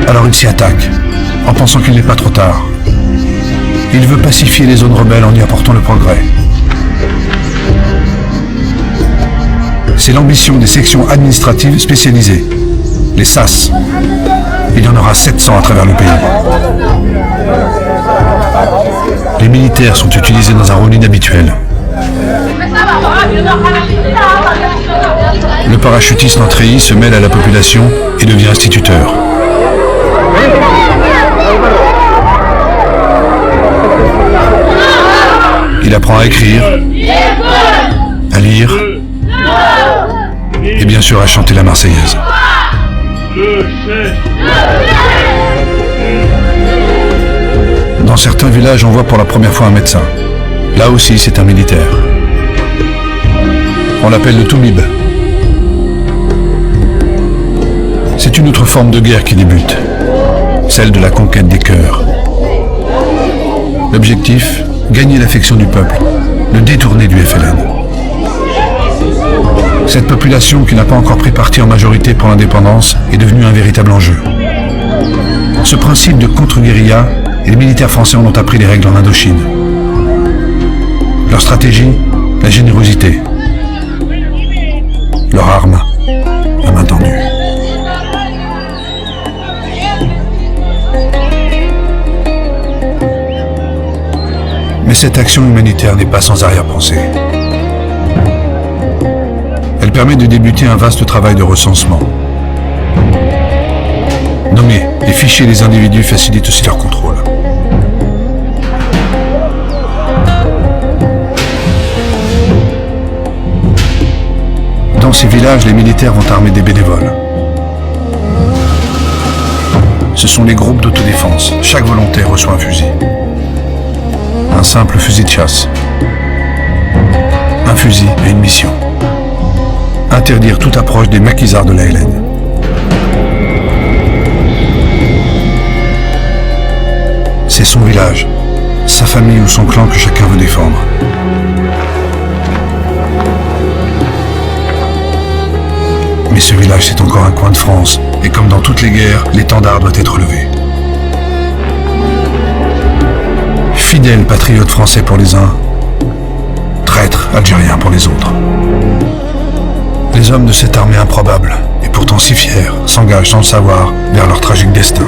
Alors il s'y attaque, en pensant qu'il n'est pas trop tard. Il veut pacifier les zones rebelles en y apportant le progrès. C'est l'ambition des sections administratives spécialisées, les SAS. Il y en aura 700 à travers le pays. Les militaires sont utilisés dans un rôle inhabituel. Le parachutiste en treillis se mêle à la population et devient instituteur. Il apprend à écrire, à lire et bien sûr à chanter la Marseillaise. Dans certains villages, on voit pour la première fois un médecin. Là aussi, c'est un militaire. On l'appelle le Toubib. C'est une autre forme de guerre qui débute, celle de la conquête des cœurs. L'objectif, gagner l'affection du peuple, le détourner du FLN. Cette population qui n'a pas encore pris parti en majorité pour l'indépendance est devenue un véritable enjeu. Ce principe de contre-guérilla, et les militaires français en ont appris les règles en Indochine. Leur stratégie, la générosité. Leur arme, la main tendue. Mais cette action humanitaire n'est pas sans arrière-pensée. Elle permet de débuter un vaste travail de recensement. Nommer et ficher les individus facilite aussi leur contrôle. Dans ces villages, les militaires vont armer des bénévoles. Ce sont les groupes d'autodéfense. Chaque volontaire reçoit un fusil. Un simple fusil de chasse. Un fusil et une mission. Interdire toute approche des maquisards de la LN. C'est son village, sa famille ou son clan que chacun veut défendre. Mais ce village, c'est encore un coin de France, et comme dans toutes les guerres, l'étendard doit être levé. Fidèles patriotes français pour les uns, traîtres algériens pour les autres. Les hommes de cette armée improbable, et pourtant si fiers, s'engagent sans le savoir vers leur tragique destin.